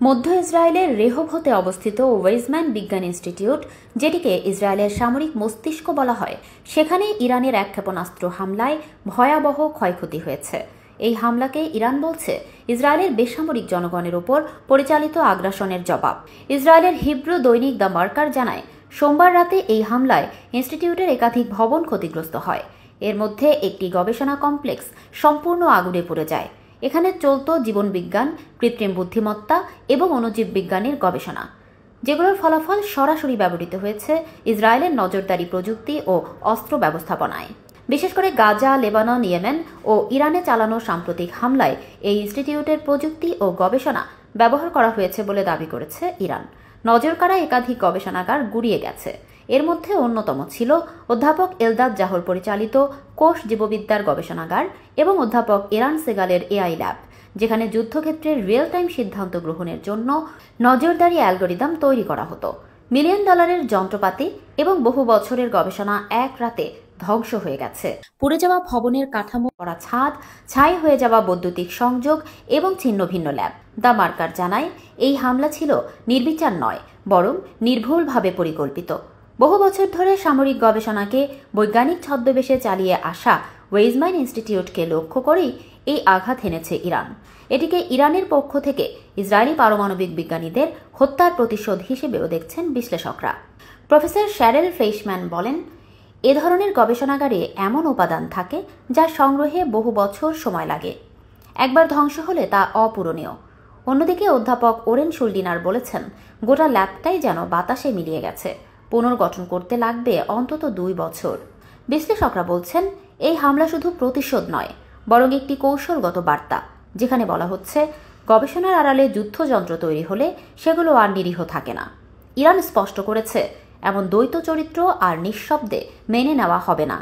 মধ্য ইসরায়েলের রেহভতে অবস্থিত ওয়েজম্যান বিজ্ঞান ইনস্টিটিউট, যেটিকে ইসরায়েলের সামরিক মস্তিষ্ক বলা হয়, সেখানে ইরানের এক ক্ষেপণাস্ত্র হামলায় ভয়াবহ ক্ষয়ক্ষতি হয়েছে। এই হামলাকে ইরান বলছে ইসরায়েলের বেসামরিক জনগণের উপর পরিচালিত আগ্রাসনের জবাব। ইসরায়েলের হিব্রু দৈনিক দ্য মার্কার জানায়, সোমবার রাতে এই হামলায় ইনস্টিটিউটের একাধিক ভবন ক্ষতিগ্রস্ত হয়। এর মধ্যে একটি গবেষণা কমপ্লেক্স সম্পূর্ণ আগুনে পুড়ে যায়। এখানে চলত জীবনবিজ্ঞান, কৃত্রিম বুদ্ধিমত্তা এবং অণুজীব বিজ্ঞানের গবেষণা, যেগুলোর ফলাফল সরাসরি ব্যবহৃত হয়েছে ইসরায়েলের নজরদারি প্রযুক্তি ও অস্ত্র ব্যবস্থাপনায়। বিশেষ করে গাজা, লেবানন, ইয়েমেন ও ইরানে চালানো সাম্প্রতিক হামলায় এই ইনস্টিটিউটের প্রযুক্তি ও গবেষণা ব্যবহার করা হয়েছে বলে দাবি করেছে ইরান। নজরকাড়া একাধিক গবেষণাগার গুড়িয়ে গেছে। এর মধ্যে অন্যতম ছিল অধ্যাপক এলদাদ জাহর পরিচালিত কোষ জীববিদ্যার গবেষণাগার এবং অধ্যাপক এরান সেগালের এআই ল্যাব, যেখানে যুদ্ধক্ষেত্রে রিয়েল টাইম সিদ্ধান্ত গ্রহণের জন্য নজরদারি অ্যালগোরিদম তৈরি করা হতো। মিলিয়ন ডলারের যন্ত্রপাতি এবং বহু বছরের গবেষণা এক রাতে ধ্বংস হয়ে গেছে। পুড়ে যাওয়া ভবনের কাঠামো, করা ছাদ, ছাই হয়ে যাওয়া বৈদ্যুতিক সংযোগ এবং ছিন্ন ভিন্ন ল্যাব। দ্য মার্কার জানায়, এই হামলা ছিল নির্বিচার নয়, বরং নির্ভুলভাবে পরিকল্পিত। বহু বছর ধরে সামরিক গবেষণাকে বৈজ্ঞানিক ছদ্মবেশে চালিয়ে আসা ওয়েজম্যান ইনস্টিটিউটকে লক্ষ্য করেই এই আঘাত হেনেছে ইরান। এটিকে ইরানের পক্ষ থেকে ইসরায়েলি পারমাণবিক বিজ্ঞানীদের হত্যার প্রতিশোধ হিসেবেও দেখছেন বিশ্লেষকরা। প্রফেসর শ্যারেল ফ্লেইশম্যান বলেন, এ ধরনের গবেষণাগারে এমন উপাদান থাকে যা সংগ্রহে বহু বছর সময় লাগে। একবার ধ্বংস হলে তা অপূরণীয়। অন্যদিকে অধ্যাপক ওরেন শুলডিনার বলেছেন, গোটা ল্যাবটাই যেন বাতাসে মিলিয়ে গেছে। পুনর্গঠন করতে লাগবে অন্তত 2 বছর। বিশ্লেষকরা বলছেন, এই হামলা শুধু প্রতিশোধ নয়, বরং একটি কৌশলগত বার্তা, যেখানে বলা হচ্ছে গবেষণার আড়ালে যুদ্ধযন্ত্র তৈরি হলে সেগুলো আর নিরীহ থাকে না। ইরান স্পষ্ট করেছে, এমন দ্বৈত চরিত্র আর নিঃশব্দে মেনে নেওয়া হবে না।